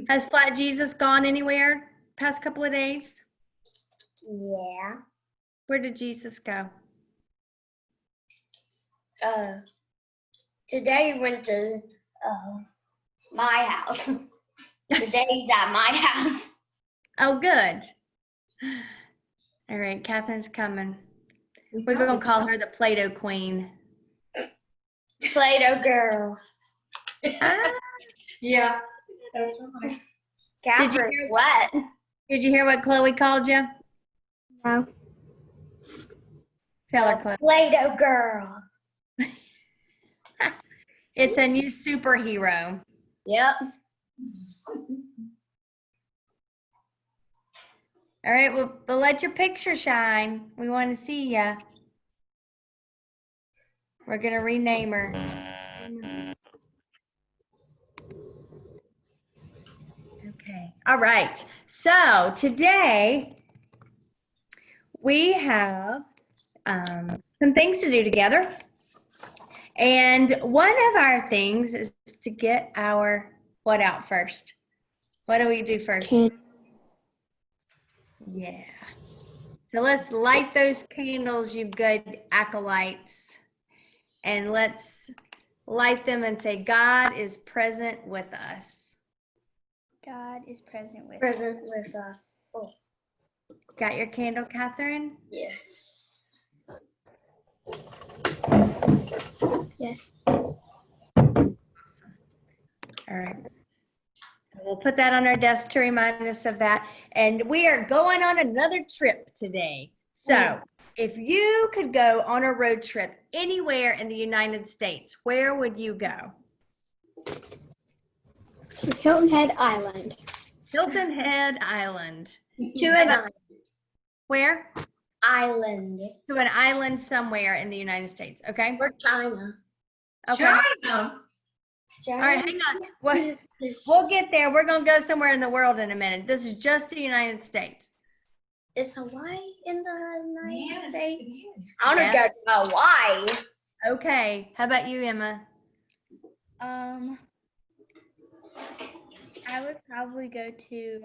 Has Flat Jesus gone anywhere past couple of days? Yeah. Where did Jesus go? Today we went to my house. Today he's at my house. Oh, good. All right, Catherine's coming. We're going to call her the Play-Doh Queen. Play-Doh girl. Ah, Yeah, that's right. Catherine's wet. did you hear what Chloe called you? No. Tell her, Chloe. Play-Doh girl. It's a new superhero. Yep. All right, well, but let your picture shine. We want to see ya. We're going to rename her. Okay. All right. So today we have some things to do together. And one of our things is to get our what out first. What do we do first? Yeah. So let's light those candles, you good acolytes. And let's light them and say, God is present with us. God is present with us. Oh. Got your candle, Catherine? Yeah. Yes. Awesome. All right. So we'll put that on our desk to remind us of that. And we are going on another trip today. So if you could go on a road trip anywhere in the United States, where would you go? To Hilton Head Island. Hilton Head Island. To an island. Where? Island. To an island somewhere in the United States, okay? Or China. Okay. China. All right, hang on. We'll get there. We're going to go somewhere in the world in a minute. This is just the United States. Is Hawaii in the United States? I want to go to Hawaii. Okay. How about you, Emma? I would probably go to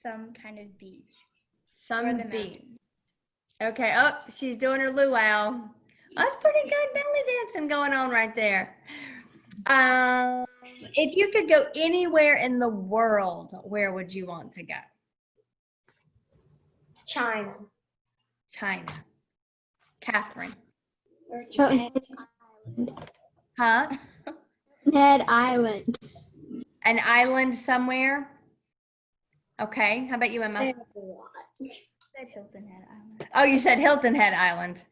some kind of beach. Some beach. Okay. Oh, she's doing her luau. That's pretty good belly dancing going on right there. If you could go anywhere in the world, where would you want to go? China. China. Catherine. Hilton Head Island. Huh? Hilton Head Island. An island somewhere? Okay. How about you, Emma? Said Hilton Head Island. Oh, you said Hilton Head Island.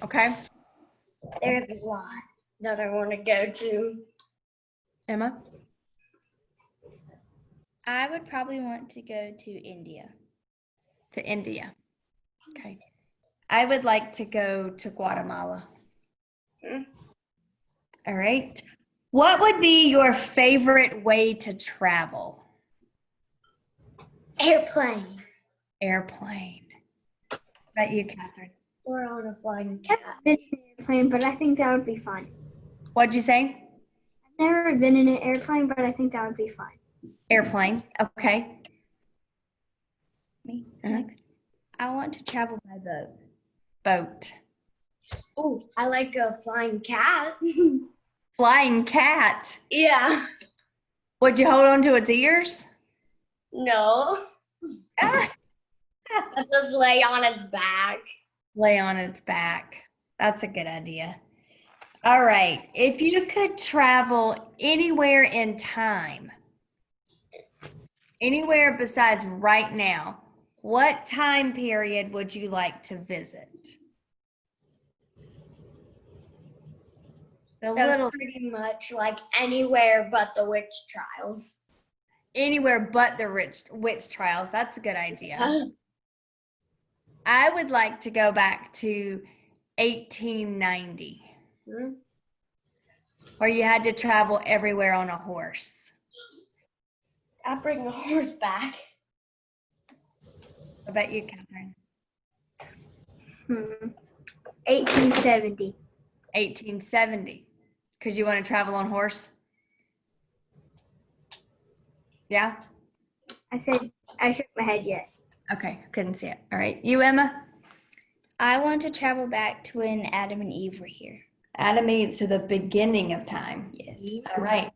Okay. There's a lot that I want to go to. Emma? I would probably want to go to India. To India. Okay. I would like to go to Guatemala. All right. What would be your favorite way to travel? Airplane. Airplane. How about you, Catherine? Or on a flying cat. I've been in an airplane, but I think that would be fun. What'd you say? I've never been in an airplane, but I think that would be fun. Airplane. Okay. Me Uh-huh. next. I want to travel by boat. Boat. Oh, I like a flying cat. Flying cat. Yeah. Would you hold on to its ears? No. Ah. I just lay on its back. Lay on its back. That's a good idea. All right. If you could travel anywhere in time, anywhere besides right now, what time period would you like to visit? So pretty much like anywhere but the witch trials. Anywhere but the witch trials. That's a good idea. I would like to go back to 1890, where you had to travel everywhere on a horse. I'll bring the horse back. What about you, Catherine? 1870. 1870, because you want to travel on horse? Yeah? I shook my head yes. Okay, couldn't see it. All right. You, Emma? I want to travel back to when Adam and Eve were here. Adam Eve, so the beginning of time. Yes. All right.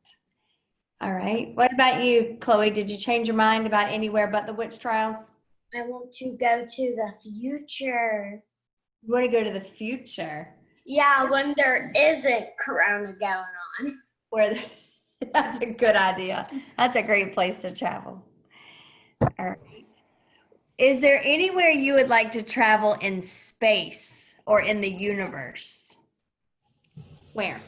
All right. What about you, Chloe? Did you change your mind about anywhere but the witch trials? I want to go to the future. You want to go to the future? Yeah, when there isn't Corona going on. Where that's a good idea. That's a great place to travel. All right. Is there anywhere you would like to travel in space or in the universe? Where?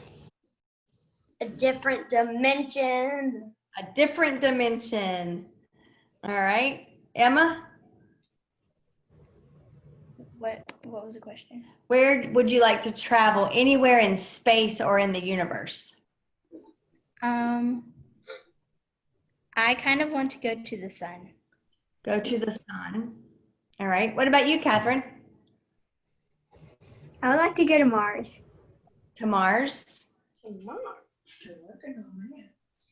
A different dimension. A different dimension. All right. Emma, What was the question? where would you like to travel? Anywhere in space or in the universe? I kind of want to go to the sun. Go to the sun. All right. What about you, Catherine? I would like to go to Mars. To Mars?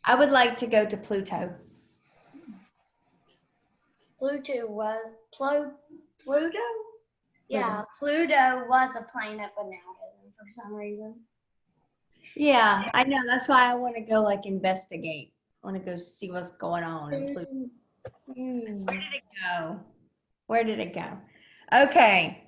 I would like to go to Pluto. Pluto? Yeah, Pluto was a planet, but now it isn't for some reason. Yeah, I know. That's why I want to go like investigate. I want to go see what's going on in Pluto. Where did it go? Where did it go? Okay.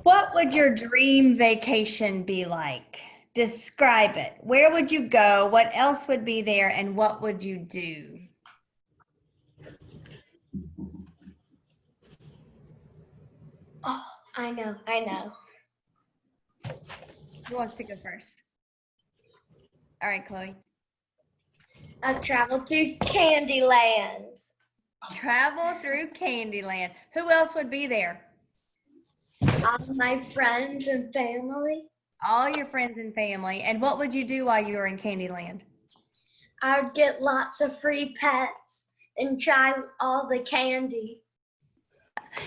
What would your dream vacation be like? Describe it. Where would you go? What else would be there? And what would you do? Oh, I know. Who wants to go first? All right, Chloe. I've traveled to Candyland. Travel through Candyland. Who else would be there? All my friends and family. All your friends and family. And what would you do while you were in Candyland? I would get lots of free pets and try all the candy.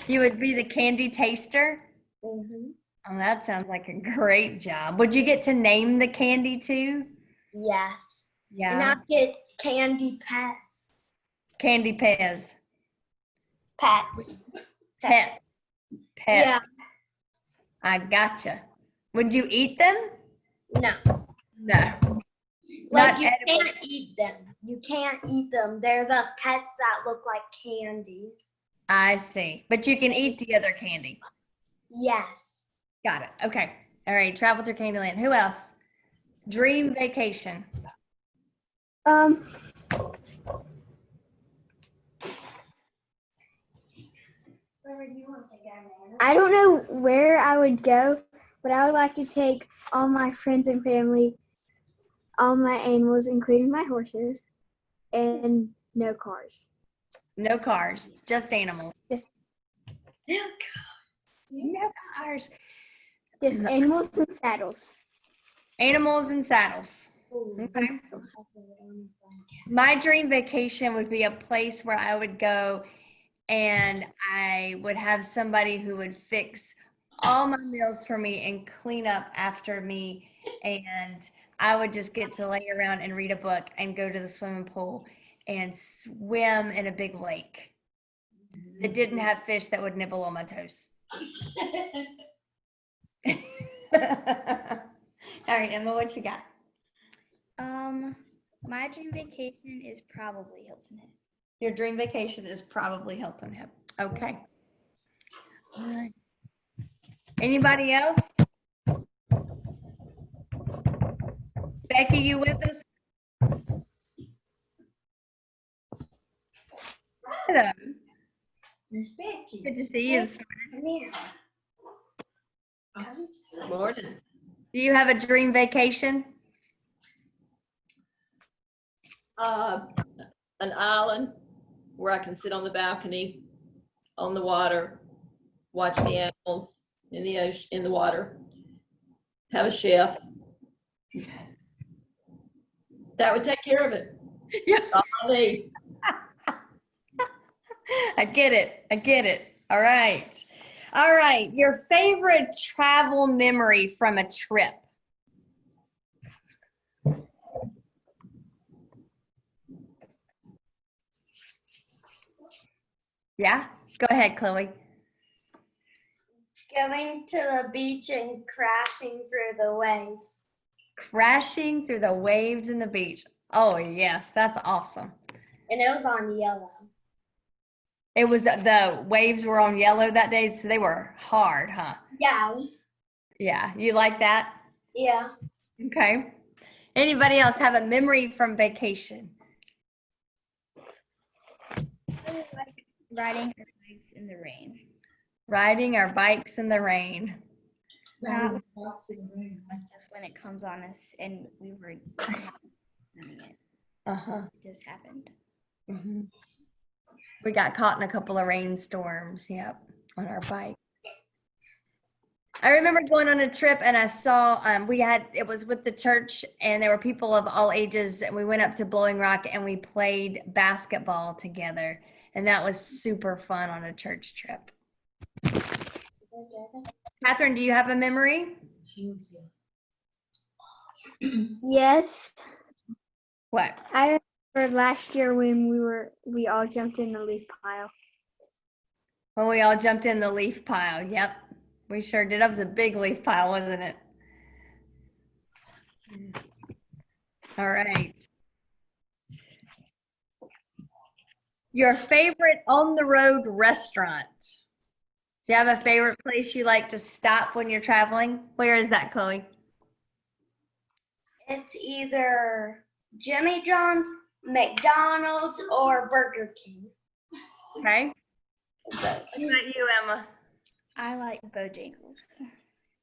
You would be the candy taster? Mm-hmm. Oh, that sounds like a great job. Would you get to name the candy too? Yes. And Yeah. I'd get candy pets. Candy Pez. Pets. Pet. Pet. Yeah. I gotcha. Would you eat them? No. No. Like Not you edible. can't eat them. You can't eat them. They're those pets that look like candy. I see. But you can eat the other candy. Yes. Got it. Okay. All right. Travel through Candyland. Who else? Dream vacation. Where do you want to go, Nana? I don't know where I would go, but I would like to take all my friends and family, all my animals, including my horses, and no cars. No cars. Just animals. No. No cars. Just No. animals and saddles. Animals and saddles. Okay. My dream vacation would be a place where I would go and I would have somebody who would fix all my meals for me and clean up after me. And I would just get to lay around and read a book and go to the swimming pool and swim in a big lake that didn't have fish that would nibble on my toes. All right, Emma, what you got? My dream vacation is probably Hilton Head. Your dream vacation is probably Hilton Head. Okay. All right. Anybody else? Becky, you with us? Hello. Good to see you. Come here. Morning. Do you have a dream vacation? An island where I can sit on the balcony, on the water, watch the animals in the ocean, in the water, have a chef. That would take care of it. Yeah. All I need. I get it. I get it. All right. All right. Your favorite travel memory from a trip? Yeah, go ahead, Chloe. Going to the beach and crashing through the waves. Crashing through the waves in the beach. Oh, yes, that's awesome. And it was on yellow. It was the waves were on yellow that day, so they were hard, huh? Yeah. Yeah, you like that? Yeah. Okay. Anybody else have a memory from vacation? I really like riding our bikes in the rain. Riding our bikes in the rain. Not just when it comes on us and we were not planning it. Uh-huh. It just happened. Mm-hmm. We got caught in a couple of rainstorms, yep, on our bike. I remember going on a trip and I saw, it was with the church and there were people of all ages and we went up to Blowing Rock and we played basketball together. And that was super fun on a church trip. Catherine, do you have a memory? Yes, What? I remember last year when we all jumped in the leaf pile. Well, we all jumped in the leaf pile. Yep, we sure did. That was a big leaf pile, wasn't it? All right. Your favorite on the road restaurant? Do you have a favorite place you like to stop when you're traveling? Where is that, Chloe? It's either Jimmy John's, McDonald's, or Burger King. Okay. Those. What about you, Emma? I like Bojangles.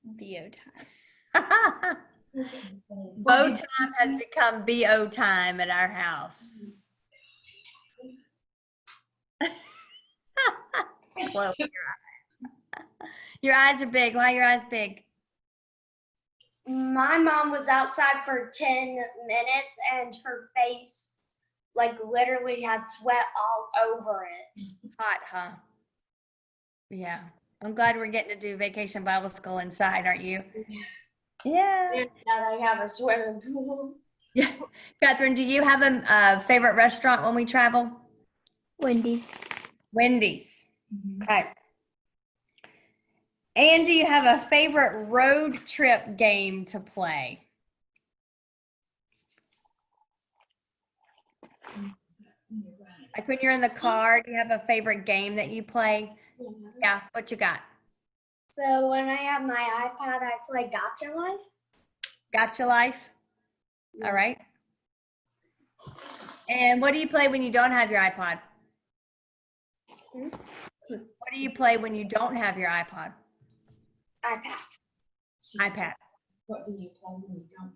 BO time. Bow time has become BO time at our house. Chloe, your eyes are big. Why are your eyes big? My mom was outside for 10 minutes and her face like literally had sweat all over it. Hot, huh? Yeah. I'm glad we're getting to do Vacation Bible School inside, aren't you? Yeah. And that I have a swimming pool. Yeah. Catherine, do you have a favorite restaurant when we travel? Wendy's. Wendy's. Okay. And do you have a favorite road trip game to play? Like when you're in the car, do you have a favorite game that you play? Yeah, what you got? So when I have my iPad, I play Gotcha Life. Gotcha Life? All right. And what do you play when you don't have your iPod? What do you play when you don't have your iPod? iPad. iPad. What do you play when you don't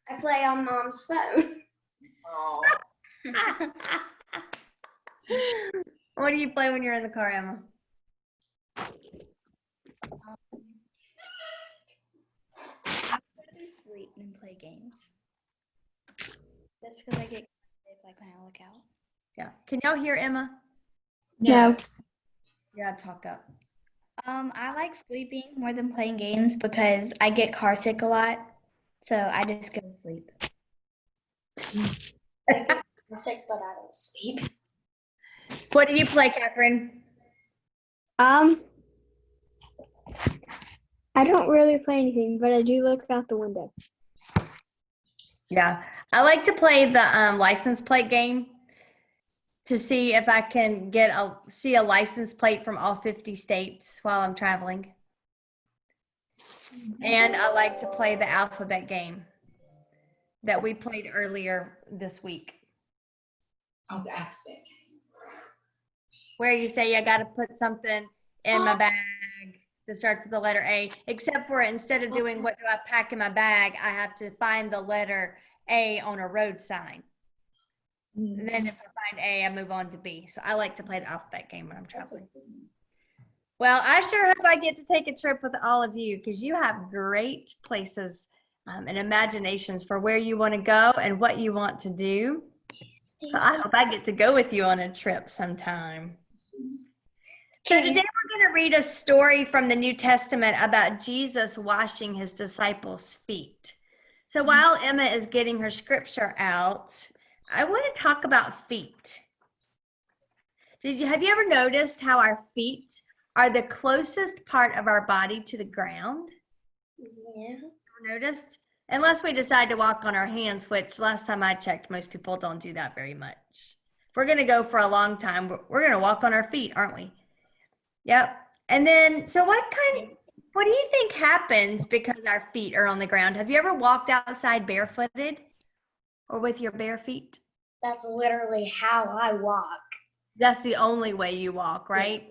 I play on Mom's phone. What do you play when you're in the car, Emma? I'd rather sleep than play games. That's because I get excited like when I look out. Yeah. Can y'all hear Emma? No. You gotta talk up. I like sleeping more than playing games because I get car sick a lot. So I just go to sleep. I'm sick, but I don't sleep. What do you play, Catherine? I don't really play anything, but I do look out the window. Yeah. I like to play the license plate game to see if I can see a license plate from all 50 states while I'm traveling. And I like to play the alphabet game that we played earlier this week, Oh, the alphabet. where you say I got to put something in my bag that starts with the letter A, except for instead of doing what do I pack in my bag, I have to find the letter A on a road sign. And then if I find A, I move on to B. So I like to play the alphabet game when I'm traveling. Well, I sure hope I get to take a trip with all of you because you have great places and imaginations for where you want to go and what you want to do. So I hope I get to go with you on a trip sometime. So today we're going to read a story from the New Testament about Jesus washing his disciples' feet. So while Emma is getting her scripture out, I want to talk about feet. Have you ever noticed how our feet are the closest part of our body to the ground? Yeah. Ever noticed? Unless we decide to walk on our hands, which last time I checked, most people don't do that very much. If we're going to go for a long time, we're going to walk on our feet, aren't we? Yep. And then, so what do you think happens because our feet are on the ground? Have you ever walked outside barefooted or with your bare feet? That's literally how I walk. That's the only way you walk, right?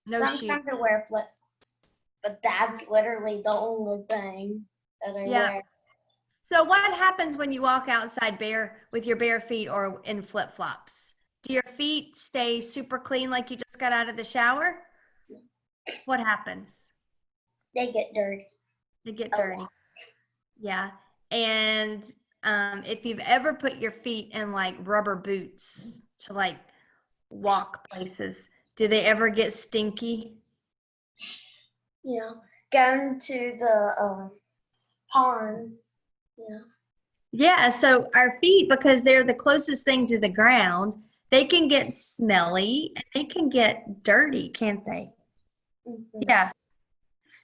No shoes. Sometimes I wear flip-flops, but that's literally the only thing that I wear. So what happens when you walk outside with your bare feet or in flip-flops? Do your feet stay super clean like you just got out of the shower? What happens? They get dirty. They get dirty. Yeah. And if you've ever put your feet in like rubber boots to like walk places, do they ever get stinky? You know, going to the pond. Yeah. Yeah, so our feet, because they're the closest thing to the ground, they can get smelly and they can get dirty, can't they? Mhm. Yeah.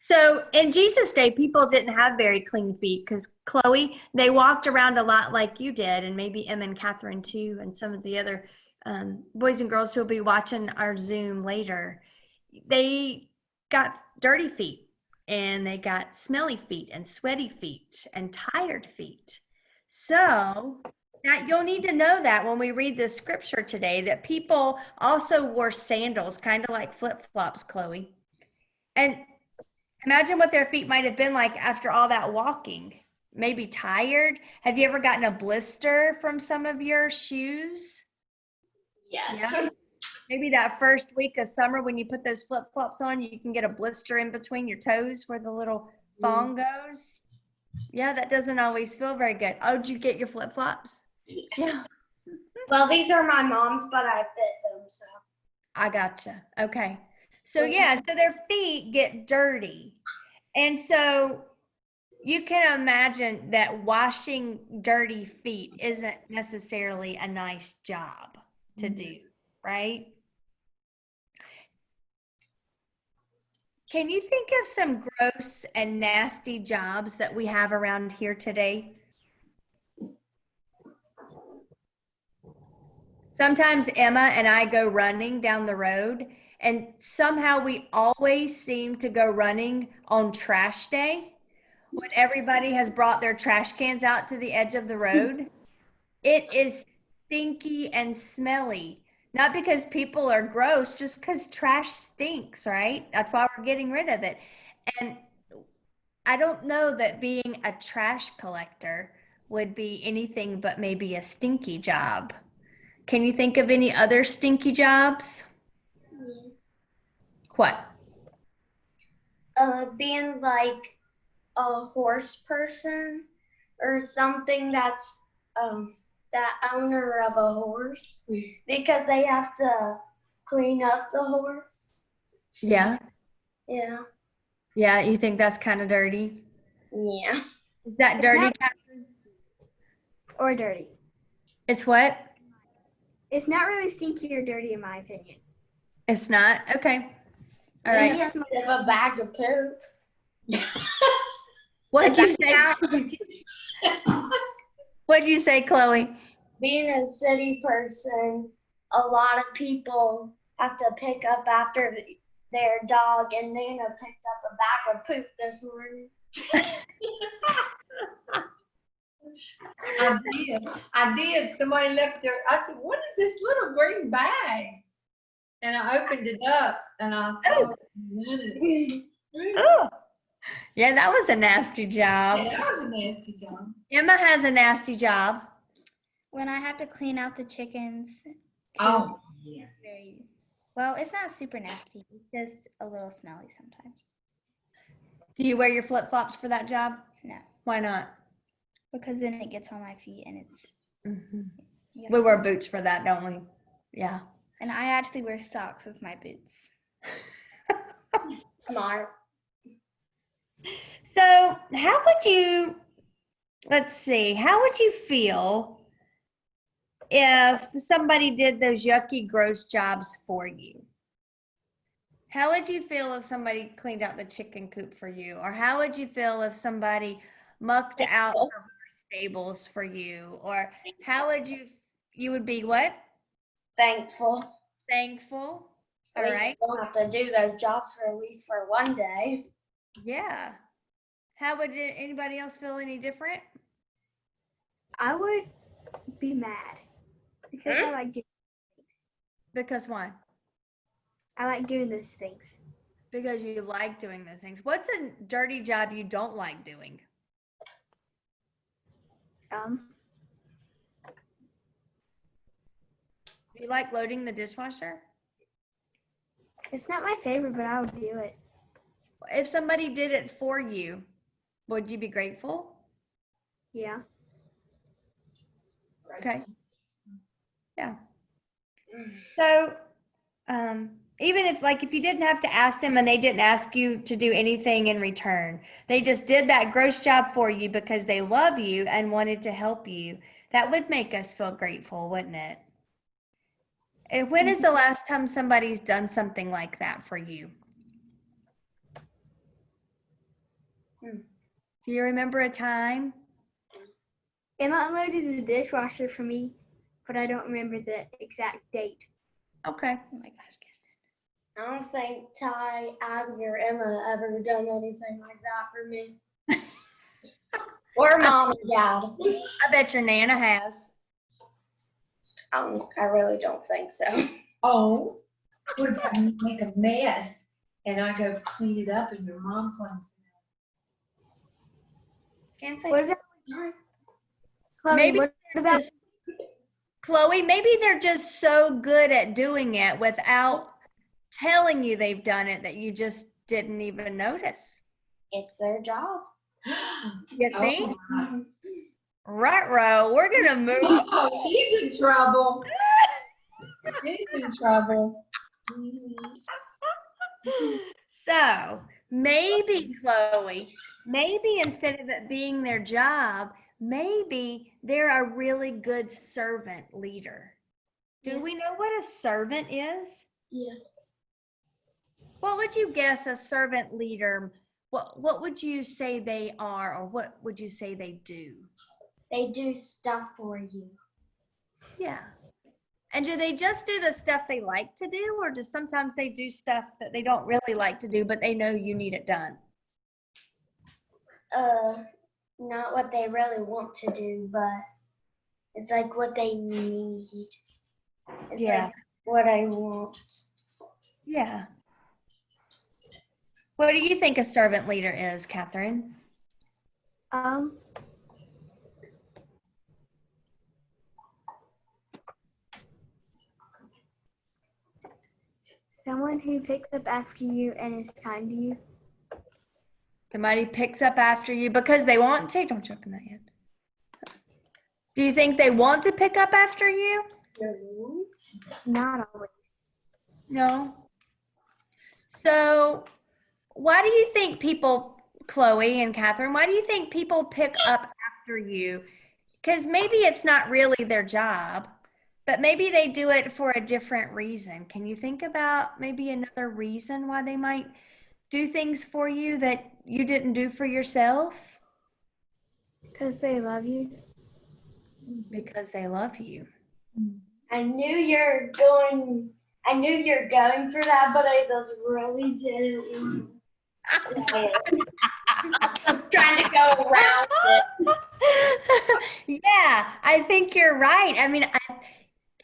So in Jesus' day, people didn't have very clean feet because Chloe, they walked around a lot like you did, and maybe Emma and Catherine too, and some of the other boys and girls who will be watching our Zoom later. They got dirty feet and they got smelly feet and sweaty feet and tired feet. So that you'll need to know that when we read the scripture today, that people also wore sandals, kind of like flip-flops, Chloe. And imagine what their feet might have been like after all that walking. Maybe tired. Have you ever gotten a blister from some of your shoes? Yes. Yeah. Maybe that first week of summer when you put those flip-flops on, you can get a blister in between your toes where the little thong goes. Yeah, that doesn't always feel very good. Oh, did you get your flip-flops? Yeah. Well, these are my mom's, but I fit them, so. I gotcha. Okay. So yeah, so their feet get dirty. And so you can imagine that washing dirty feet isn't necessarily a nice job to do, right? Can you think of some gross and nasty jobs that we have around here today? Sometimes Emma and I go running down the road, and somehow we always seem to go running on trash day when everybody has brought their trash cans out to the edge of the road. It is stinky and smelly. Not because people are gross, just because trash stinks, right? That's why we're getting rid of it. And I don't know that being a trash collector would be anything but maybe a stinky job. Can you think of any other stinky jobs? What? Being like a horse person or something that's that owner of a horse because they have to clean up the horse. Yeah. Yeah. Yeah, you think that's kind of dirty? Yeah. Is that It's dirty, not- Catherine? Or dirty. It's what? It's not really stinky or dirty in my opinion. It's not? Okay. All Maybe right. it's a bag of poop. What'd you say? What'd you say, Chloe? Being a city person, a lot of people have to pick up after their dog, and Nana picked up a bag of poop this morning. I did. Somebody left there. I said, "What is this little green bag?" And I opened it up, and I saw it in it. Oh, yeah, that was a nasty job. Yeah, that was a nasty job. Emma has a nasty job. When I have to clean out the chickens, Oh, yeah. very well, it's not super nasty. It's just a little smelly sometimes. Do you wear your flip-flops for that job? No, Why not? because then it gets on my feet and it's. Yeah. We wear boots for that, don't we? Yeah. And I actually wear socks with my boots. Smart. So how would you let's see, how would you feel if somebody did those yucky, gross jobs for you? How would you feel if somebody cleaned out the chicken coop for you? Or how would you feel if somebody mucked out the horse stables for you? Or how would you would be what? Thankful. Thankful. All At least right. I don't have to do those jobs for at least for one day. Yeah. How would anybody else feel any different? I would be mad because I like doing things. Because why? I like doing those things. Because you like doing those things. What's a dirty job you don't like doing? Do you like loading the dishwasher? It's not my favorite, but I would do it. If somebody did it for you, would you be grateful? Yeah. Okay. Yeah. So, even if you didn't have to ask them and they didn't ask you to do anything in return, they just did that gross job for you because they love you and wanted to help you, that would make us feel grateful, wouldn't it? And when is the last time somebody's done something like that for you? Do you remember a time? Emma unloaded the dishwasher for me, but I don't remember the exact date. Okay. Oh my gosh. I don't think Ty, Abby, or Emma ever done anything like that for me. Or mom or dad. I bet your Nana has. I really don't think so. Oh, what about you make a mess and I go clean it up and your mom cleans it Can't What think about Chloe? Maybe What about Chloe, maybe they're just so good at doing it without telling you they've done it that you just didn't even notice. it's their job. up. You think? Oh, Right, we're gonna move. oh, she's in trouble. She's in trouble. So maybe, Chloe, maybe instead of it being their job, maybe they're a really good servant leader. Do Yeah. we know what a servant is? Yeah. What would you guess a servant leader, what would you say they are, or what would you say they do? They do stuff for you. Yeah. And do they just do the stuff they like to do, or do sometimes they do stuff that they don't really like to do, but they know you need it done? Not what they really want to do, but it's like what they need. It's Yeah. like what I want. Yeah. What do you think a servant leader is, Catherine? someone who picks up after you and is kind to you? Somebody picks up after you because they want to? Don't choke on that yet. Do you think they want to pick up after you? Not always. No. So why do you think people, Chloe and Catherine, why do you think people pick up after you? Because maybe it's not really their job, but maybe they do it for a different reason. Can you think about maybe another reason why they might do things for you that you didn't do for yourself? Because they love you. Because they love you. I knew you're going for that, but I just really didn't want to say it. I was trying to go around it. Yeah, I think you're right. I mean,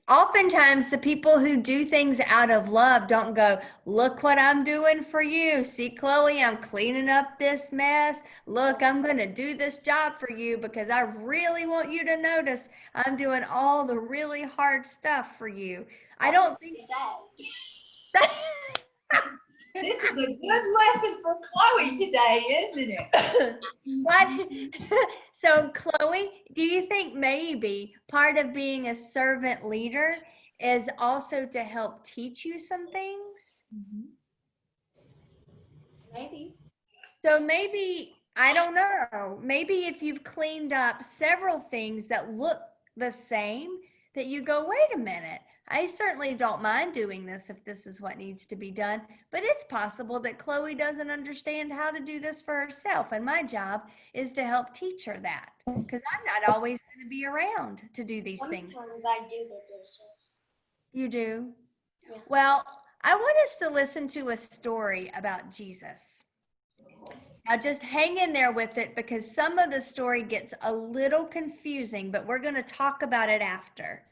oftentimes the people who do things out of love don't go, look what I'm doing for you. See, Chloe, I'm cleaning up this mess. Look, I'm going to do this job for you because I really want you to notice I'm doing all the really hard stuff for you. I don't think This is a good lesson for Chloe today, isn't it? What? So, Chloe, do you think maybe part of being a servant leader is also to help teach you some things? Maybe. So maybe I don't know. Maybe if you've cleaned up several things that look the same, that you go, wait a minute, I certainly don't mind doing this if this is what needs to be done. But it's possible that Chloe doesn't understand how to do this for herself. And my job is to help teach her that, because I'm not always going to be around to do these things. Sometimes I do the dishes. You do? Yeah. Well, I want us to listen to a story about Jesus. Now just hang in there with it, because some of the story gets a little confusing, but we're going to talk about it after.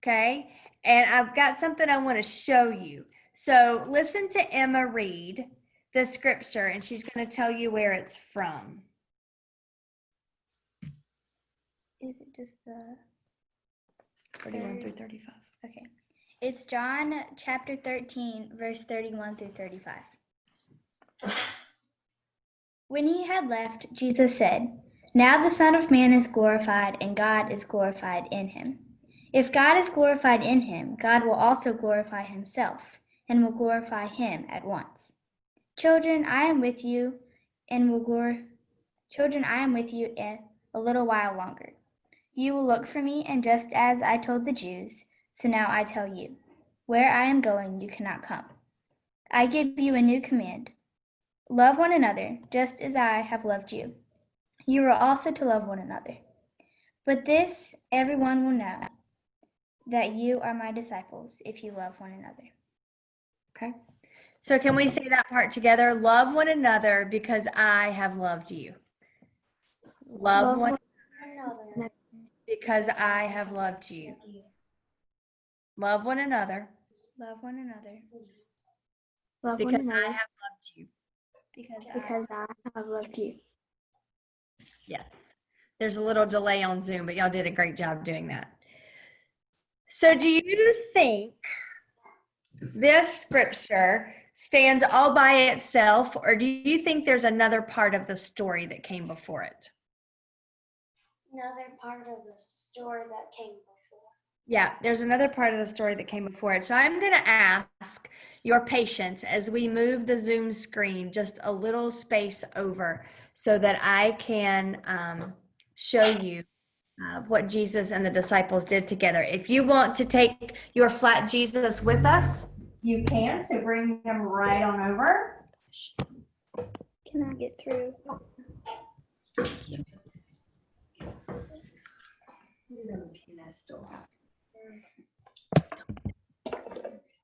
Okay? And I've got something I want to show you. So listen to Emma read the scripture, and she's going to tell you where it's from. Is it just the 31 through 35. okay? It's John chapter 13, verse 31 through 35. When he had left, Jesus said, "Now the Son of Man is glorified, and God is glorified in him. If God is glorified in him, God will also glorify himself, and will glorify him at once. Children, I am with you, and Children, I am with you in a little while longer. You will look for me, and just as I told the Jews, so now I tell you, where I am going, you cannot come. I give you a new command. Love one another, just as I have loved you. You are also to love one another. But this everyone will know, that you are my disciples, if you love one another." Okay. So can we say that part together? Love one another because I have loved you. Love one Another. because I have loved you. Love one another Love one another, Love because one I another have loved you. because I have loved you. Yes. There's a little delay on Zoom, but y'all did a great job doing that. So do you think this scripture stands all by itself, or do you think there's another part of the story that came before it? Another part of the story that came before. Yeah, there's another part of the story that came before it. So I'm going to ask your patience as we move the Zoom screen just a little space over so that I can show you what Jesus and the disciples did together. If you want to take your flat Jesus with us, you can. So bring them right on over. Can I get through?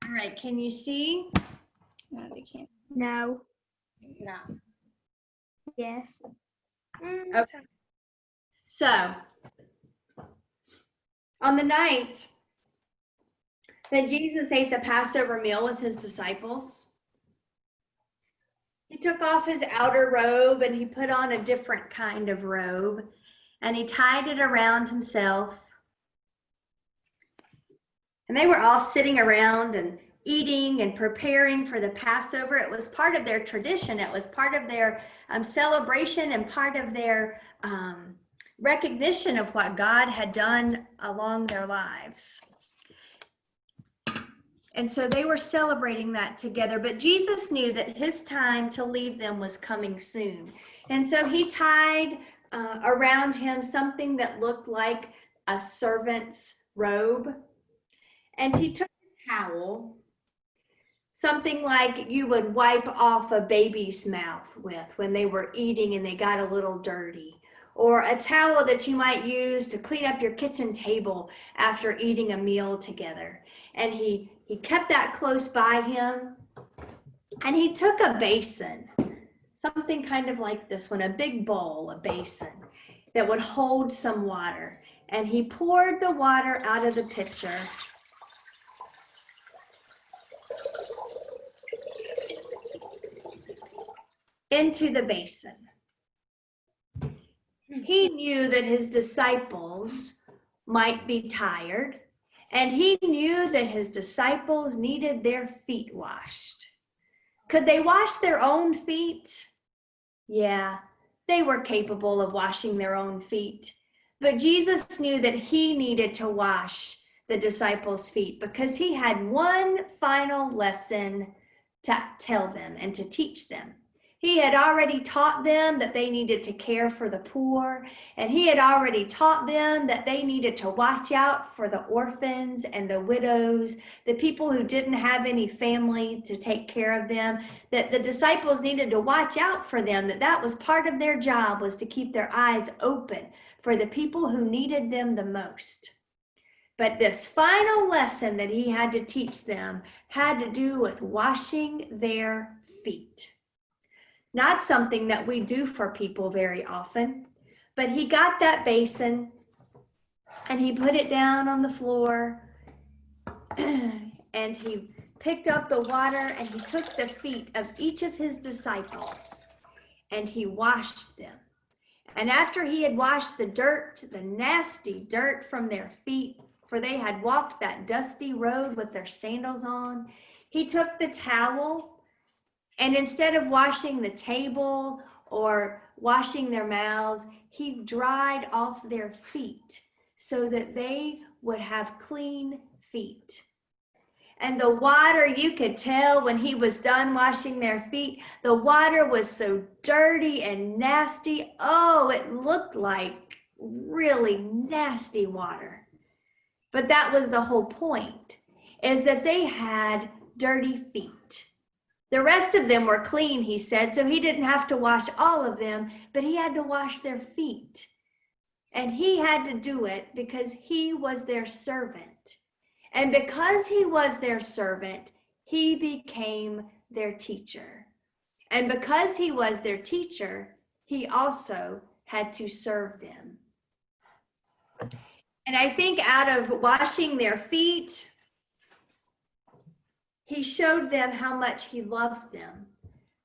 All right, can you see? No, they can't. No. No. Yes. Okay. So, on the night that Jesus ate the Passover meal with his disciples, he took off his outer robe and he put on a different kind of robe, and he tied it around himself. And they were all sitting around and eating and preparing for the Passover. It was part of their tradition. It was part of their celebration and part of their recognition of what God had done along their lives. And so they were celebrating that together. But Jesus knew that his time to leave them was coming soon. And so he tied around him something that looked like a servant's robe. And he took a towel, something like you would wipe off a baby's mouth with when they were eating and they got a little dirty, or a towel that you might use to clean up your kitchen table after eating a meal together. And he kept that close by him, and he took a basin, something kind of like this one, a big bowl, a basin that would hold some water, and he poured the water out of the pitcher into the basin. He knew that his disciples might be tired, and he knew that his disciples needed their feet washed. Could they wash their own feet? Yeah, they were capable of washing their own feet. But Jesus knew that he needed to wash the disciples' feet because he had one final lesson to tell them and to teach them. He had already taught them that they needed to care for the poor, and he had already taught them that they needed to watch out for the orphans and the widows, the people who didn't have any family to take care of them, that the disciples needed to watch out for them, that was part of their job, was to keep their eyes open for the people who needed them the most. But this final lesson that he had to teach them had to do with washing their feet. Not something that we do for people very often, but he got that basin and he put it down on the floor and he picked up the water and he took the feet of each of his disciples and he washed them. And after he had washed the dirt, the nasty dirt from their feet, for they had walked that dusty road with their sandals on, he took the towel, and instead of washing the table or washing their mouths, he dried off their feet so that they would have clean feet. And the water, you could tell when he was done washing their feet, the water was so dirty and nasty. Oh, it looked like really nasty water. But that was the whole point, is that they had dirty feet. The rest of them were clean, he said, so he didn't have to wash all of them, but he had to wash their feet. And he had to do it because he was their servant. And because he was their servant, he became their teacher. And because he was their teacher, he also had to serve them. And I think out of washing their feet, he showed them how much he loved them,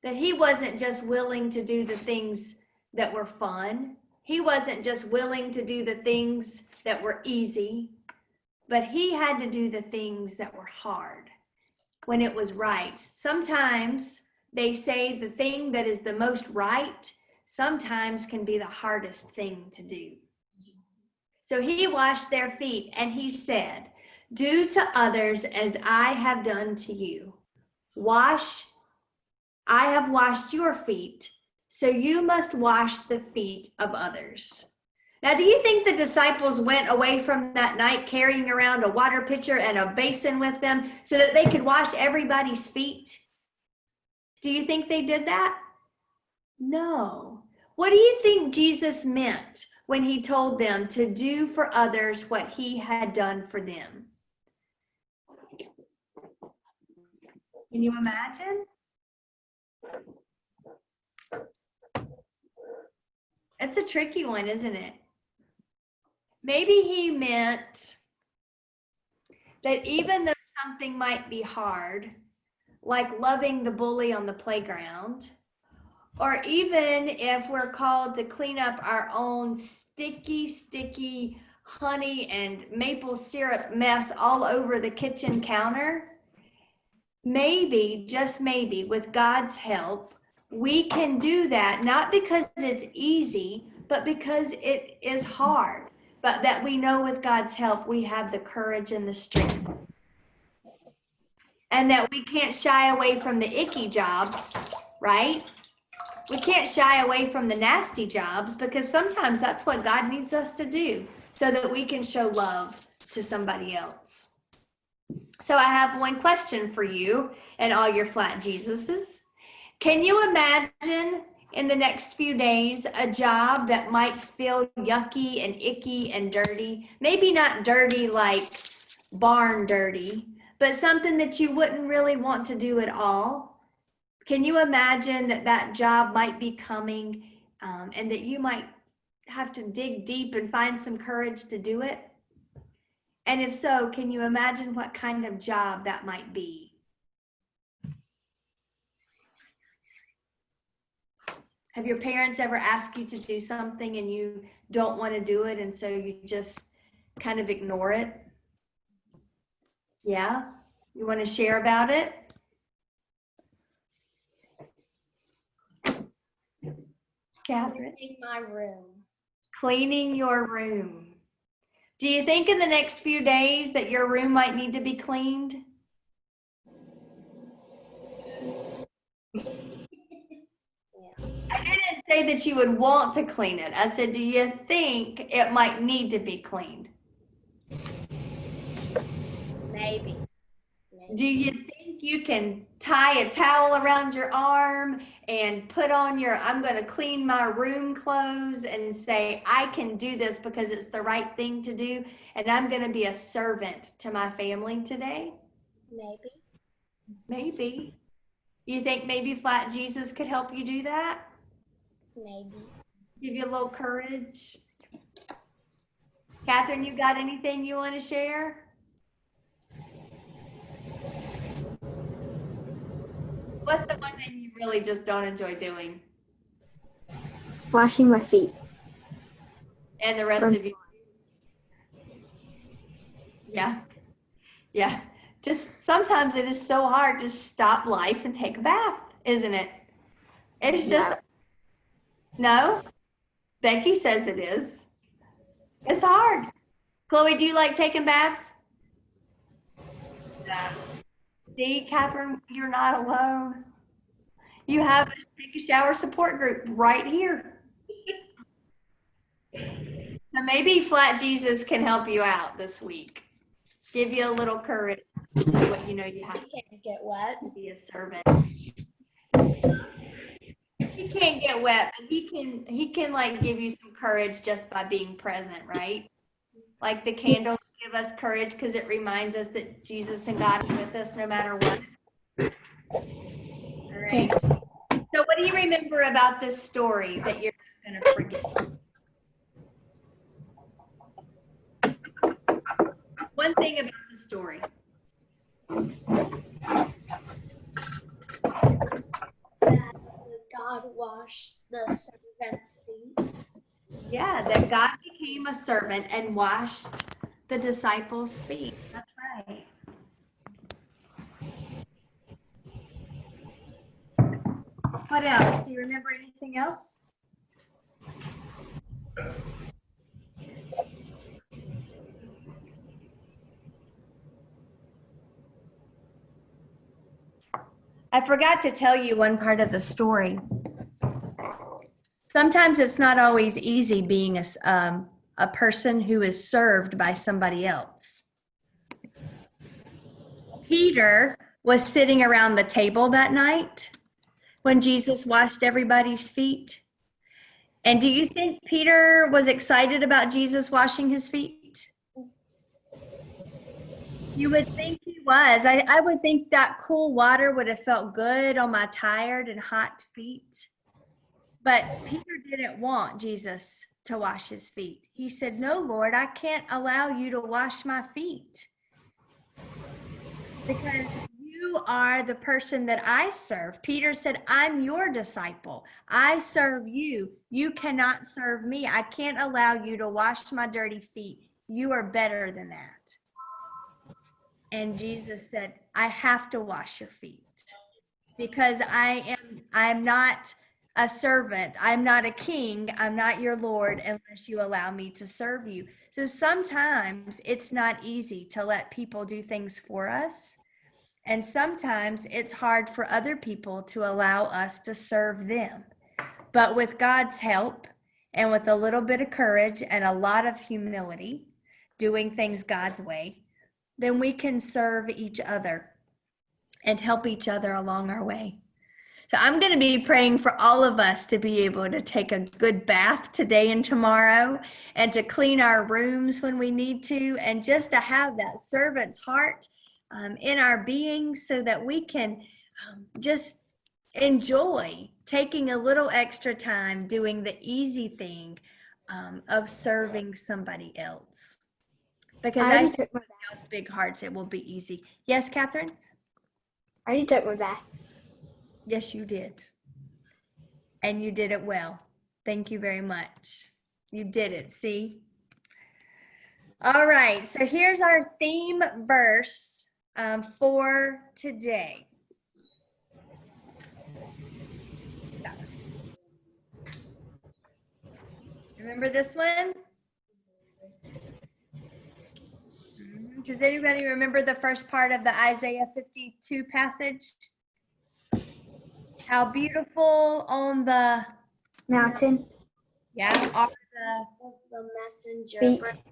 that he wasn't just willing to do the things that were fun. He wasn't just willing to do the things that were easy, but he had to do the things that were hard when it was right. Sometimes they say the thing that is the most right sometimes can be the hardest thing to do. So he washed their feet and he said, "Do to others as I have done to you. I have washed your feet, so you must wash the feet of others." Now, do you think the disciples went away from that night carrying around a water pitcher and a basin with them so that they could wash everybody's feet? Do you think they did that? No. What do you think Jesus meant when he told them to do for others what he had done for them? Can you imagine? It's a tricky one, isn't it? Maybe he meant that even though something might be hard, like loving the bully on the playground, or even if we're called to clean up our own sticky honey and maple syrup mess all over the kitchen counter, maybe, just maybe, with God's help, we can do that, not because it's easy, but because it is hard. But that we know with God's help, we have the courage and the strength. And that we can't shy away from the icky jobs, right? We can't shy away from the nasty jobs because sometimes that's what God needs us to do so that we can show love to somebody else. So I have one question for you and all your flat Jesuses. Can you imagine in the next few days a job that might feel yucky and icky and dirty? Maybe not dirty like barn dirty, but something that you wouldn't really want to do at all. Can you imagine that that job might be coming and that you might have to dig deep and find some courage to do it? And if so, can you imagine what kind of job that might be? Have your parents ever asked you to do something and you don't want to do it and so you just kind of ignore it? Yeah? You want to share about it? Catherine? Cleaning my room. Cleaning your room. Do you think in the next few days that your room might need to be cleaned? say that you would want to clean it. I said, do you think it might need to be cleaned? Maybe. Do you think you can tie a towel around your arm and put on your I'm going to clean my room clothes and say, I can do this because it's the right thing to do, and I'm going to be a servant to my family today? Maybe. Maybe. You think maybe Flat Jesus could help you do that? Maybe. Give you a little courage? Catherine, you got anything you want to share? What's the one thing you really just don't enjoy doing? Washing my feet. And the rest of you? Yeah. Yeah. Just sometimes it is so hard to stop life and take a bath, isn't it? It's just, no? Becky says it is. It's hard. Chloe, do you like taking baths? See, Catherine, you're not alone. You have a take a shower support group right here. So maybe Flat Jesus can help you out this week. Give you a little courage. What you know you have It can't get wet. to be a servant. He can't get wet, but he can like give you some courage just by being present, right? Like the candles give us courage because it reminds us that Jesus and God are with us no matter what. All right. So what do you remember about this story that you're not going to forget? One thing about the story. That God washed the servants' feet. Yeah, that God became a servant and washed the disciples' feet. That's right. What else? Do you remember anything else? I forgot to tell you one part of the story. Sometimes it's not always easy being a person who is served by somebody else. Peter was sitting around the table that night when Jesus washed everybody's feet. And do you think Peter was excited about Jesus washing his feet? You would think he was. I would think that cool water would have felt good on my tired and hot feet. But Peter didn't want Jesus to wash his feet. He said, no, Lord, I can't allow you to wash my feet because you are the person that I serve. Peter said, I'm your disciple. I serve you. You cannot serve me. I can't allow you to wash my dirty feet. You are better than that. And Jesus said, I have to wash your feet because I'm not a servant. I'm not a king. I'm not your Lord unless you allow me to serve you. So sometimes it's not easy to let people do things for us. And sometimes it's hard for other people to allow us to serve them. But with God's help and with a little bit of courage and a lot of humility, doing things God's way, then we can serve each other and help each other along our way. So I'm going to be praying for all of us to be able to take a good bath today and tomorrow and to clean our rooms when we need to and just to have that servant's heart in our being so that we can just enjoy taking a little extra time doing the easy thing of serving somebody else. Because I think with God's big hearts, it will be easy. Yes, Catherine? I already took my bath. Yes, you did. And you did it well. Thank you very much. You did it, see? All right, so here's our theme verse for today. Remember this one? Does anybody remember the first part of the Isaiah 52 passage? How beautiful on the Mountain. Yeah. Are The messenger Feet. bringing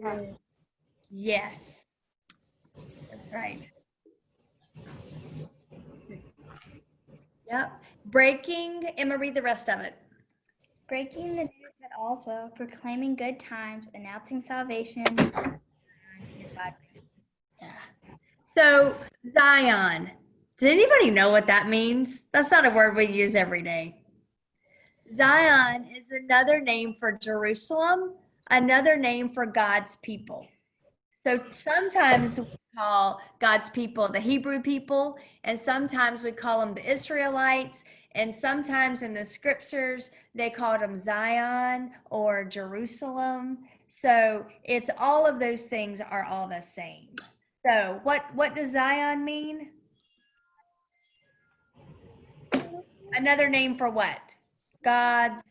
good news. yes. That's right. Yep. Breaking. Emma, read the rest of it. Breaking the news that all's well, proclaiming good times, announcing salvation. Yeah. So Zion. Does anybody know what that means? That's not a word we use every day. Zion is another name for Jerusalem, another name for God's people. So sometimes we call God's people the Hebrew people, and sometimes we call them the Israelites, and sometimes in the scriptures they called them Zion or Jerusalem. So it's all of those things are all the same. So what does Zion mean? Another name for what? God's.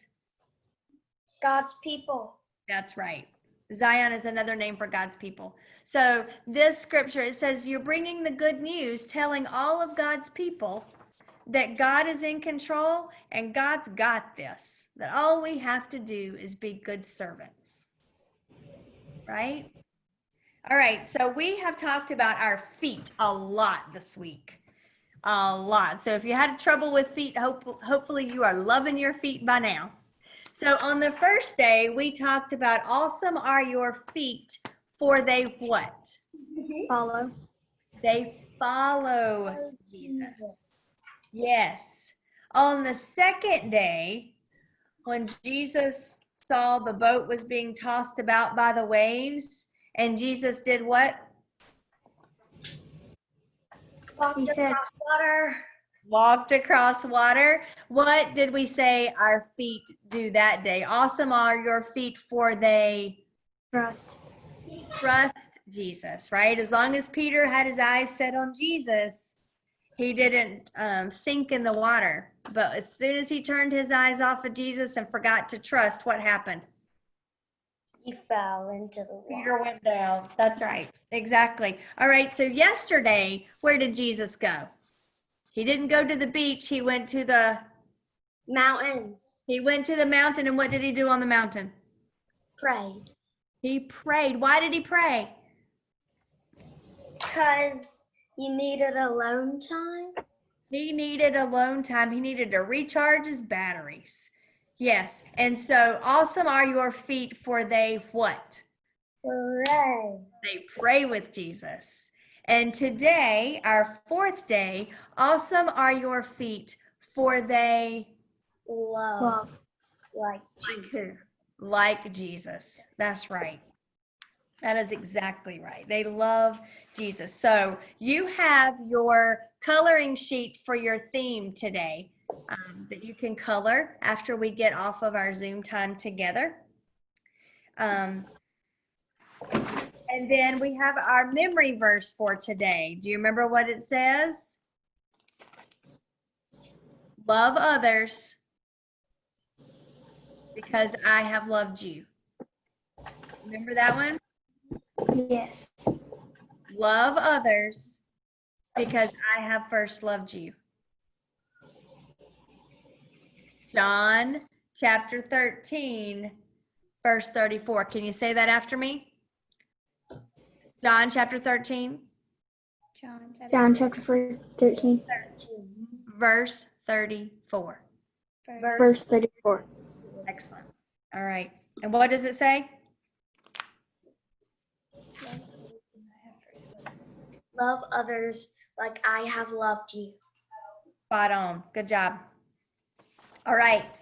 God's people. That's right. Zion is another name for God's people. So this scripture, it says you're bringing the good news, telling all of God's people that God is in control and God's got this, that all we have to do is be good servants. Right? All right. So we have talked about our feet a lot this week. A lot. So if you had trouble with feet, hopefully you are loving your feet by now. So on the first day, we talked about awesome are your feet, for they what? Follow. They follow Jesus. Yes. On the second day, when Jesus saw the boat was being tossed about by the waves, and Jesus did what? Walked said- across water. Walked across water. What did we say our feet do that day? Awesome are your feet, for they Trust. trust Jesus, right? As long as Peter had his eyes set on Jesus, he didn't sink in the water. But as soon as he turned his eyes off of Jesus and forgot to trust, what happened? He fell into the water. Peter went down. That's right. Exactly. All right. So yesterday, where did Jesus go? He didn't go to the beach. He went to the Mountains. mountain. And what did he do on the mountain? Prayed. He prayed. Why did he pray? Because he needed alone time. He needed alone time. He needed to recharge his batteries. Yes. And so awesome are your feet, for they what? Pray. They pray with Jesus. And today, our fourth day, awesome are your feet, for they Love. Like like who? Like Jesus. That's right. That is exactly right. They love Jesus. So you have your coloring sheet for your theme today that you can color after we get off of our Zoom time together. And then we have our memory verse for today. Do you remember what it says? Love others because I have loved you. Remember that one? Yes. Love others because I have first loved you. John chapter 13, verse 34. Can you say that after me? John chapter 13, John chapter 13, 13. verse 34. verse 34. Excellent. All right. And what does it say? Love others like I have loved you. Spot on. Good job. All right.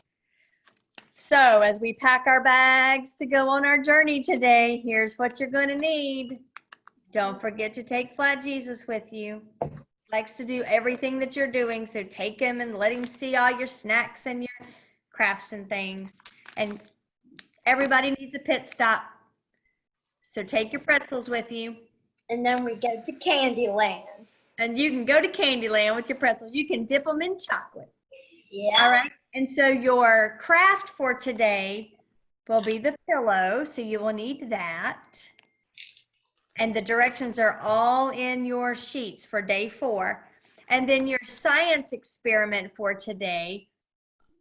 So as we pack our bags to go on our journey today, here's what you're going to need. Don't forget to take Flat Jesus with you. Likes to do everything that you're doing, so take him and let him see all your snacks and your crafts and things. And everybody needs a pit stop. So take your pretzels with you. And then we go to Candyland. And you can go to Candyland with your pretzels. You can dip them in chocolate. Yeah. All right. And so your craft for today will be the pillow. So you will need that. And the directions are all in your sheets for day 4. And then your science experiment for today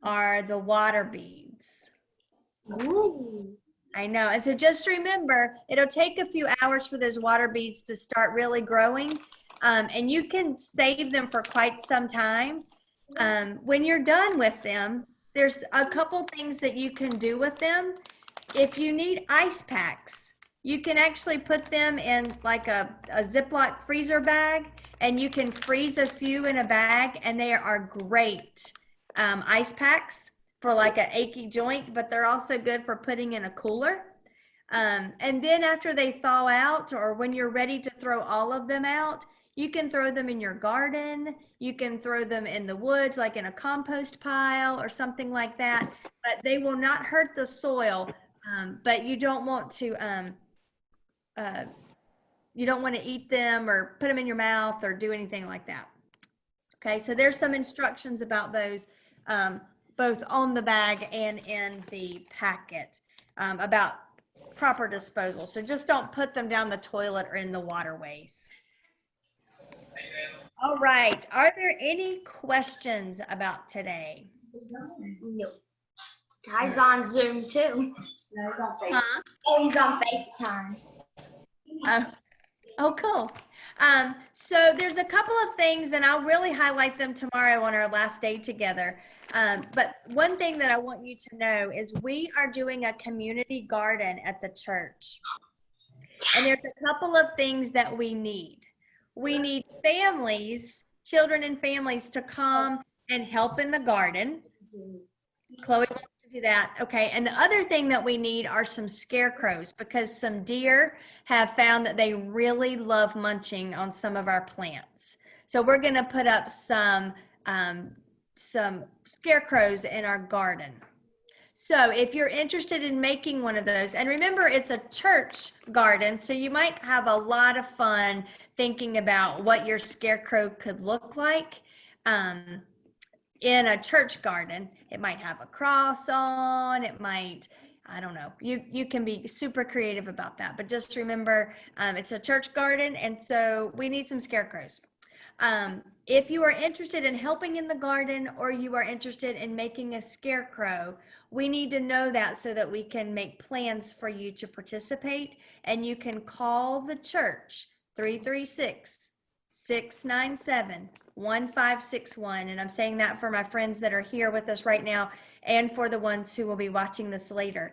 are the water beads. Ooh. I know. And so just remember, it'll take a few hours for those water beads to start really growing. And you can save them for quite some time. When you're done with them, there's a couple things that you can do with them. If you need ice packs, you can actually put them in like a Ziploc freezer bag, and you can freeze a few in a bag, and they are great ice packs for like an achy joint, but they're also good for putting in a cooler. And then after they thaw out, or when you're ready to throw all of them out, you can throw them in your garden. You can throw them in the woods, like in a compost pile or something like that, but they will not hurt the soil. But you don't want to eat them or put them in your mouth or do anything like that. Okay, so there's some instructions about those, both on the bag and in the packet, about proper disposal. So just don't put them down the toilet or in the waterways. All right, are there any questions about today? No. Ty's on Zoom too. Huh? Oh, he's on FaceTime. Oh, cool. So there's a couple of things, and I'll really highlight them tomorrow on our last day together. But one thing that I want you to know is we are doing a community garden at the church. And there's a couple of things that we need. We need families, children and families, to come and help in the garden. Chloe wants to do that. Okay. And the other thing that we need are some scarecrows, because some deer have found that they really love munching on some of our plants. So we're going to put up some scarecrows in our garden. So if you're interested in making one of those, and remember, it's a church garden, so you might have a lot of fun thinking about what your scarecrow could look like. In a church garden, it might have a cross on, it might, I don't know, you can be super creative about that, but just remember, it's a church garden, and so we need some scarecrows. If you are interested in helping in the garden, or you are interested in making a scarecrow, we need to know that so that we can make plans for you to participate. And you can call the church 336-697-1561. And I'm saying that for my friends that are here with us right now, and for the ones who will be watching this later.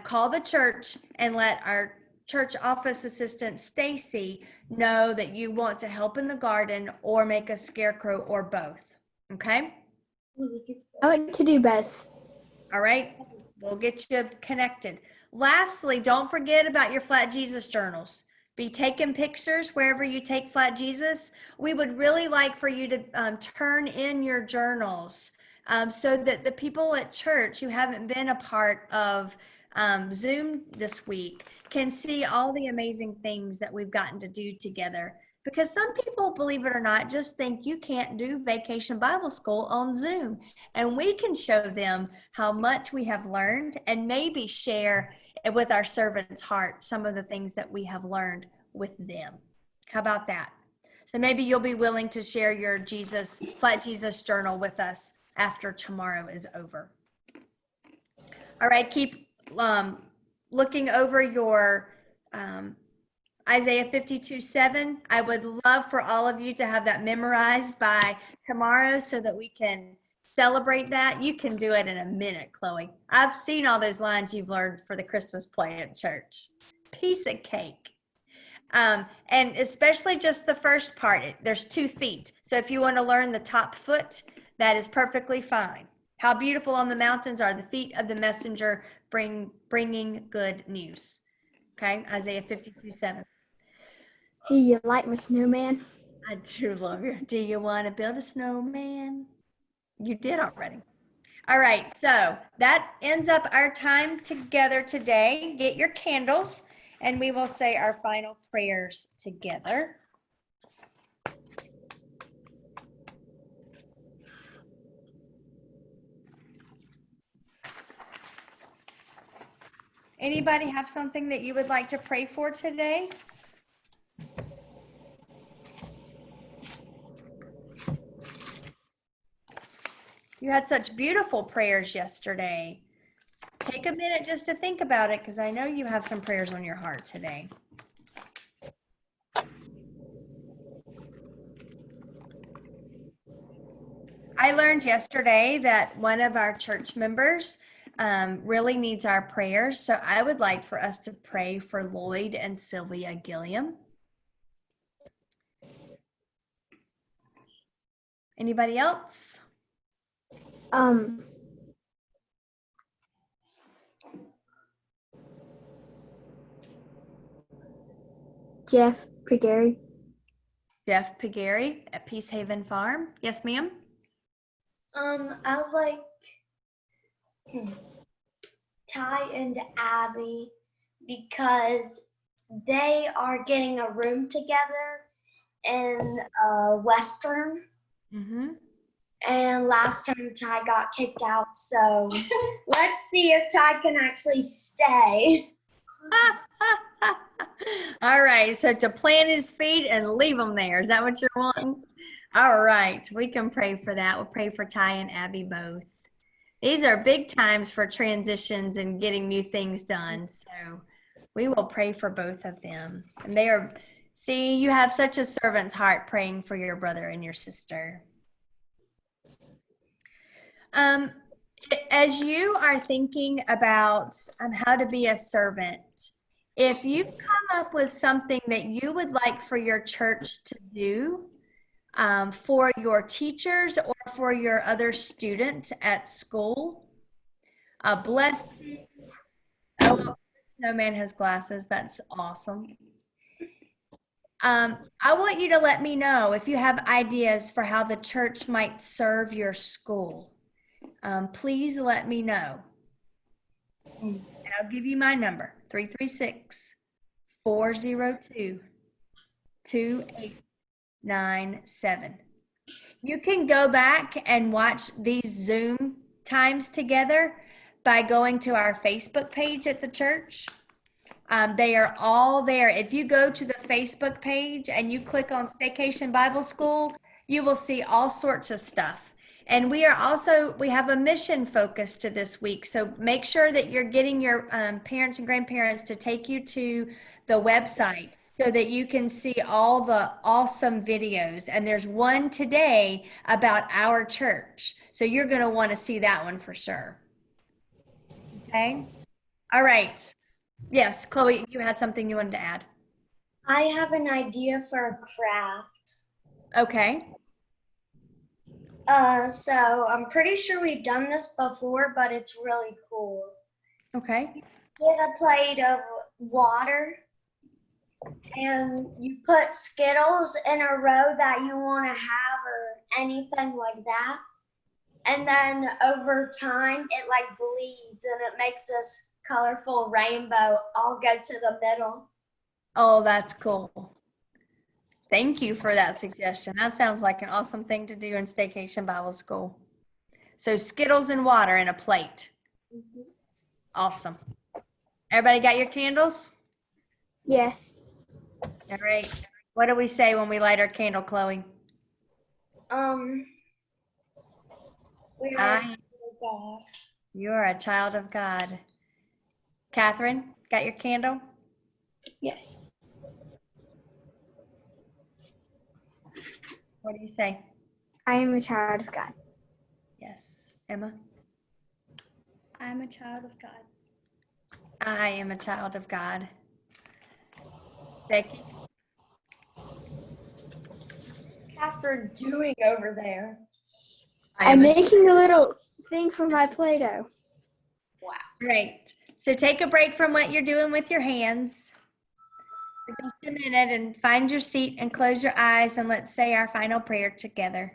Call the church and let our church office assistant Stacy know that you want to help in the garden or make a scarecrow, or both. Okay? I like to do both. All right, we'll get you connected. Lastly, don't forget about your Flat Jesus journals. Be taking pictures wherever you take Flat Jesus. We would really like for you to turn in your journals, so that the people at church who haven't been a part of Zoom this week can see all the amazing things that we've gotten to do together. Because some people, believe it or not, just think you can't do Vacation Bible School on Zoom. And we can show them how much we have learned, and maybe share with our servant's heart some of the things that we have learned with them. How about that? So maybe you'll be willing to share your Flat Jesus journal with us after tomorrow is over. All right, keep looking over your Isaiah 52:7. I would love for all of you to have that memorized by tomorrow so that we can celebrate that. You can do it in a minute, Chloe. I've seen all those lines you've learned for the Christmas play at church. Piece of cake. And especially just the first part. There's 2 feet. So if you want to learn the top foot, that is perfectly fine. How beautiful on the mountains are the feet of the messenger bringing good news. Okay, Isaiah 52:7. Do you like my snowman? I do love you. Do you want to build a snowman? You did already. All right, so that ends up our time together today. Get your candles, and we will say our final prayers together. Anybody have something that you would like to pray for today? You had such beautiful prayers yesterday. Take a minute just to think about it, because I know you have some prayers on your heart today. I learned yesterday that one of our church members really needs our prayers. So I would like for us to pray for Lloyd and Sylvia Gilliam. Anybody else? Jeff Pigary. Jeff Pigary at Peace Haven Farm. Yes, ma'am. I like Ty and Abby because they are getting a room together in Western. Mm-hmm. And last time Ty got kicked out, so let's see if Ty can actually stay. All right, so to plant his feet and leave them there. Is that what you're wanting? All right, we can pray for that. We'll pray for Ty and Abby both. These are big times for transitions and getting new things done. So we will pray for both of them. And they are, see, you have such a servant's heart praying for your brother and your sister. As you are thinking about how to be a servant, if you come up with something that you would like for your church to do for your teachers or for your other students at school, a blessing. Oh, no man has glasses. That's awesome. I want you to let me know if you have ideas for how the church might serve your school. Please let me know. And I'll give you my number, 336-402-2897. You can go back and watch these Zoom times together by going to our Facebook page at the church. They are all there. If you go to the Facebook page and you click on STAYcation Bible School, you will see all sorts of stuff. And we have a mission focus to this week. So make sure that you're getting your parents and grandparents to take you to the website so that you can see all the awesome videos. And there's one today about our church. So you're going to want to see that one for sure. Okay. All right. Yes, Chloe, you had something you wanted to add. I have an idea for a craft. Okay. So I'm pretty sure we've done this before, but it's really cool. Okay. Get a plate of water and you put Skittles in a row that you want to have or anything like that. And then over time, it like bleeds and it makes this colorful rainbow all go to the middle. Oh, that's cool. Thank you for that suggestion. That sounds like an awesome thing to do in STAYcation Bible School. So Skittles and water in a plate. Awesome. Everybody got your candles? Yes. All right. What do we say when we light our candle, Chloe? We are I, God. you are a child of God. Catherine, got your candle? Yes. What do you say? I am a child of God. Yes. Emma? I'm a child of God. I am a child of God. Becky? Catherine doing over there? I'm making a little thing for my Play-Doh. Wow. Great. So take a break from what you're doing with your hands for just a minute and find your seat and close your eyes and let's say our final prayer together.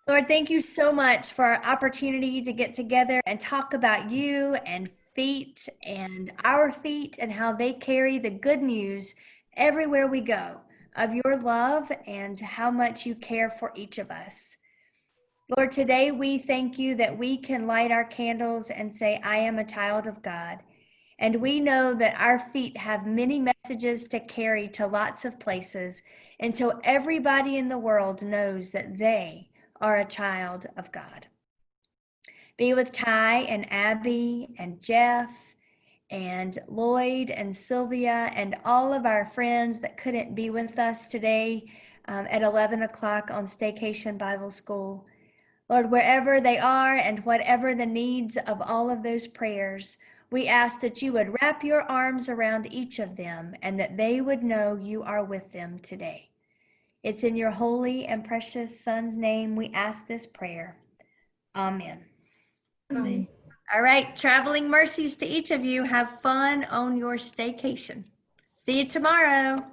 Lord, thank you so much for our opportunity to get together and talk about you and feet and our feet and how they carry the good news everywhere we go of your love and how much you care for each of us. Lord, today we thank you that we can light our candles and say, I am a child of God. And we know that our feet have many messages to carry to lots of places until everybody in the world knows that they are a child of God. Be with Ty and Abby and Jeff and Lloyd and Sylvia and all of our friends that couldn't be with us today at 11 o'clock on Staycation Bible School. Lord, wherever they are and whatever the needs of all of those prayers, we ask that you would wrap your arms around each of them and that they would know you are with them today. It's in your holy and precious Son's name we ask this prayer. Amen. Amen. All right, traveling mercies to each of you. Have fun on your staycation. See you tomorrow.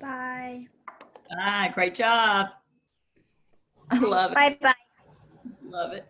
Bye. Great job. I love it. Bye-bye. Love it.